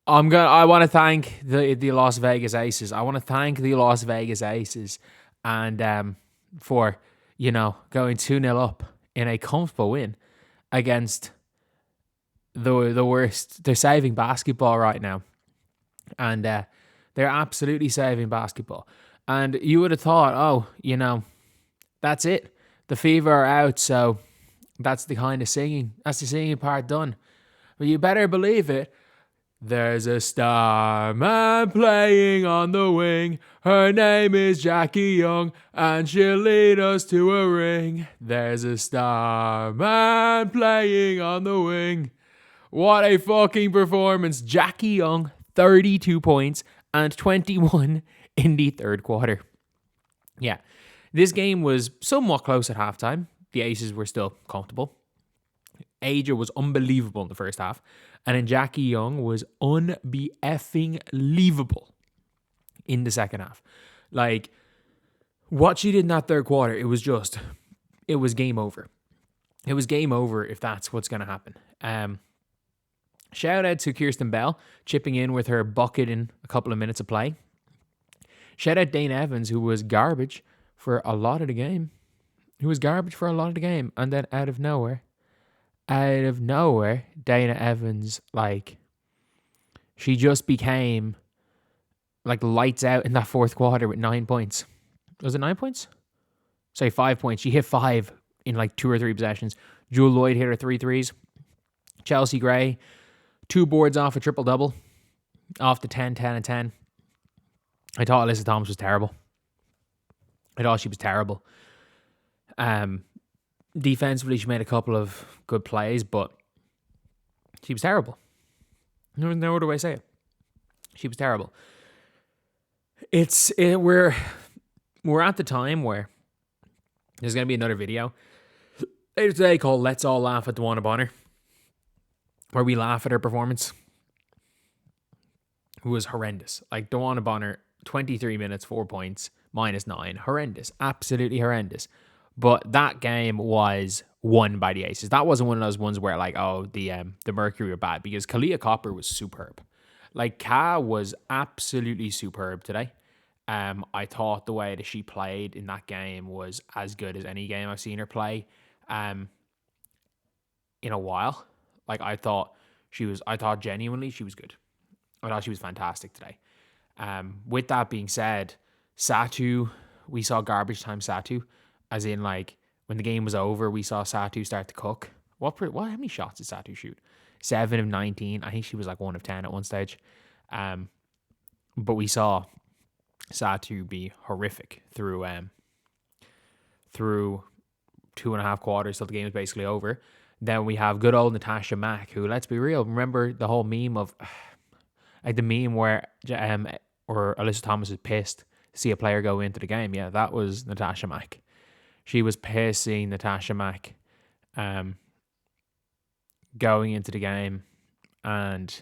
I want to thank the Las Vegas Aces. I want to thank the Las Vegas Aces, and for going 2-0 up in a comfortable win against the worst. They're saving basketball right now, and they're absolutely saving basketball. And you would have thought, oh, that's it. The Fever are out, so that's the kind of singing. That's the singing part done. But you better believe it. There's a star man playing on the wing. Her name is Jackie Young, and she'll lead us to a ring. There's a star man playing on the wing. What a fucking performance. Jackie Young, 32 points and 21 in the third quarter. Yeah, this game was somewhat close at halftime. The Aces were still comfortable. Aja was unbelievable in the first half. And then Jackie Young was unbe-effing-leavable in the second half. Like, what she did in that third quarter, it was game over. It was game over if that's what's going to happen. Shout out to Kirsten Bell, chipping in with her bucket in a couple of minutes of play. Shout out Dane Evans, who was garbage for a lot of the game. And then out of nowhere, Dana Evans, she just became lights out in that fourth quarter with 9 points. Was it 9 points? Sorry, 5 points. She hit 5 in 2 or 3 possessions. Jewel Lloyd hit her 3 threes. Chelsea Gray, 2 boards off a triple-double. Off the 10, 10, and 10. I thought Alyssa Thomas was terrible. I thought she was terrible. Defensively, she made a couple of good plays, but she was terrible. No other way to say it. She was terrible. We're at the time where there's going to be another video later today called Let's All Laugh at Breanna Bonner, where we laugh at her performance. It was horrendous. Breanna Bonner, 23 minutes, 4 points, -9. Horrendous. Absolutely horrendous. But that game was won by the Aces. That wasn't one of those ones where the Mercury were bad, because Kalia Copper was superb. Ka was absolutely superb today. I thought the way that she played in that game was as good as any game I've seen her play in a while. I thought genuinely she was good. I thought she was fantastic today. With that being said, Satu, we saw garbage time Satu. As in, when the game was over, we saw Satu start to cook. How many shots did Satu shoot? 7 of 19. I think she was 1 of 10 at one stage. But we saw Satu be horrific through 2.5 quarters till the game was basically over. Then we have good old Natasha Mack, who, let's be real, remember the whole meme of, the meme where or Alyssa Thomas is pissed to see a player go into the game. Yeah, that was Natasha Mack. She was pissed seeing Natasha Mack going into the game, and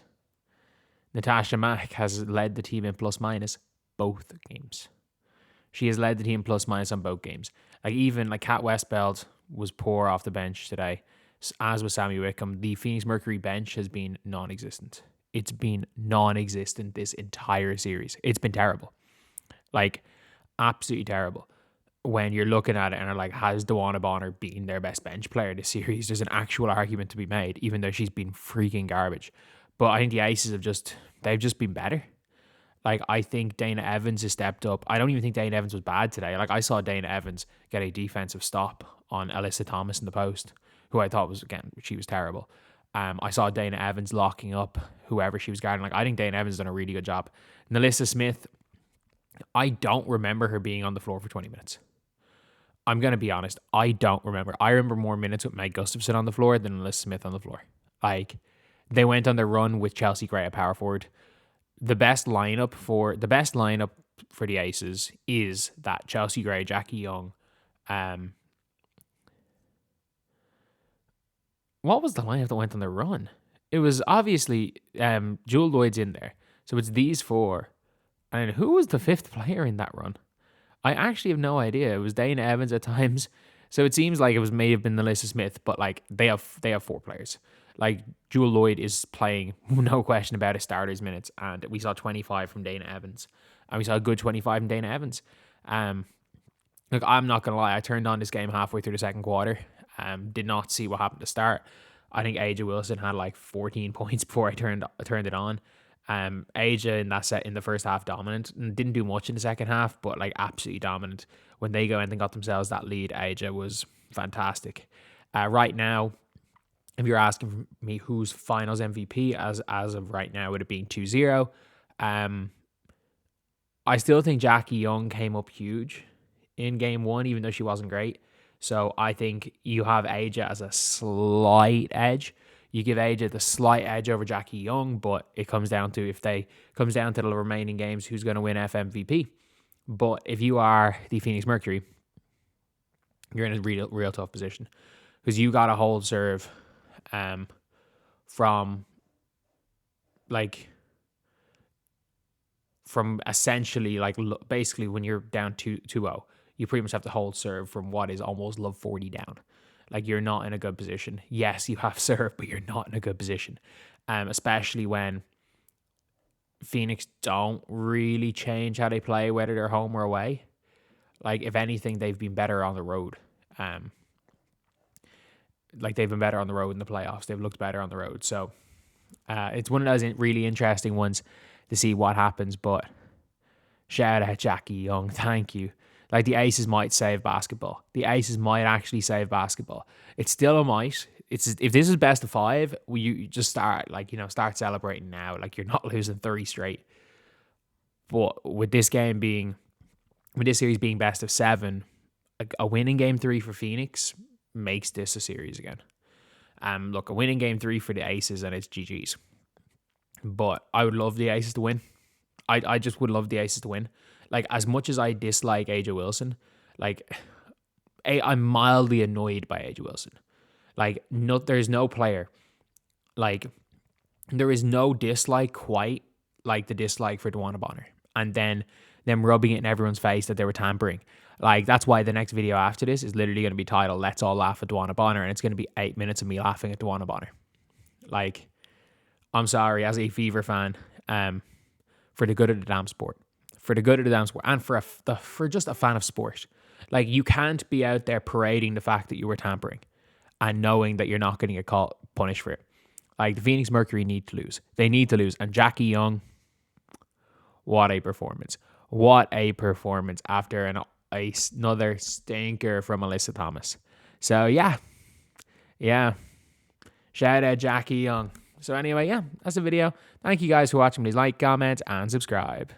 Natasha Mack has led the team in plus-minus both games. She has led the team plus-minus on both games. Even Kat Westbeld was poor off the bench today, as was Sammy Wickham. The Phoenix Mercury bench has been non-existent. It's been non-existent this entire series. It's been terrible. Absolutely terrible. When you're looking at it and are has Breanna Bonner been their best bench player this series? There's an actual argument to be made, even though she's been freaking garbage. But I think the Aces they've just been better. I think Dana Evans has stepped up. I don't even think Dana Evans was bad today. I saw Dana Evans get a defensive stop on Alyssa Thomas in the post, who I thought she was terrible. I saw Dana Evans locking up whoever she was guarding. I think Dana Evans has done a really good job. Nalissa Smith, I don't remember her being on the floor for 20 minutes. I'm going to be honest. I don't remember. I remember more minutes with Meg Gustafson on the floor than Alyssa Smith on the floor. They went on their run with Chelsea Gray at power forward. The best lineup for the Aces is that Chelsea Gray, Jackie Young. What was the lineup that went on their run? It was obviously Jewel Lloyd's in there. So it's these four. And who was the fifth player in that run? I actually have no idea. It was Dana Evans at times. So it seems like it may have been Nalissa Smith, but they have 4 players. Like, Jewel Lloyd is playing, no question about it, starters minutes, and we saw 25 from Dana Evans, and we saw a good 25 from Dana Evans. Look, I'm not gonna lie, I turned on this game halfway through the second quarter. Did not see what happened to start. I think Aja Wilson had like 14 points before I turned it on. Aja in the first half dominant, and didn't do much in the second half, but like absolutely dominant. When they go in and got themselves that lead, Aja was fantastic. Right now, if you're asking me who's finals MVP as of right now, with it being 2-0, I still think Jackie Young came up huge in game one, even though she wasn't great. So I think you have Aja as a slight edge. You give Aja the slight edge over Jackie Young, but it comes down to the remaining games, who's going to win FMVP. But if you are the Phoenix Mercury, you're in a real tough position, because you got to hold serve from essentially, like, basically when you're down 2-0, you pretty much have to hold serve from what is almost love 40 down. Like, you're not in a good position. Yes, you have serve, but you're not in a good position. Especially when Phoenix don't really change how they play, whether they're home or away. Like, if anything, they've been better on the road. They've been better on the road in the playoffs. They've looked better on the road. So it's one of those really interesting ones to see what happens. But shout out Jackie Young. Thank you. Like, the Aces might save basketball. The Aces might actually save basketball. It's still a might. If this is best of 5, you just start celebrating now. Like, you're not losing 30 straight. But with this series being best of 7, a winning game 3 for Phoenix makes this a series again. Look, a winning game 3 for the Aces and it's GG's. But I would love the Aces to win. I just would love the Aces to win. Like, as much as I dislike Aja Wilson, like, I'm mildly annoyed by Aja Wilson. Like, there's no player. Like, there is no dislike quite like the dislike for DeWanna Bonner. And then them rubbing it in everyone's face that they were tampering. Like, that's why the next video after this is literally going to be titled "Let's All Laugh at DeWanna Bonner," and it's going to be 8 minutes of me laughing at DeWanna Bonner. Like, I'm sorry, as a Fever fan, for the good of the damn sport. For the good of the damn sport. And for just a fan of sport. Like, you can't be out there parading the fact that you were tampering and knowing that you're not going to get punished for it. Like, the Phoenix Mercury need to lose. They need to lose. And Jackie Young, what a performance. What a performance after another stinker from Alyssa Thomas. So, yeah. Shout out Jackie Young. So anyway, yeah, that's the video. Thank you guys for watching. Please like, comment, and subscribe.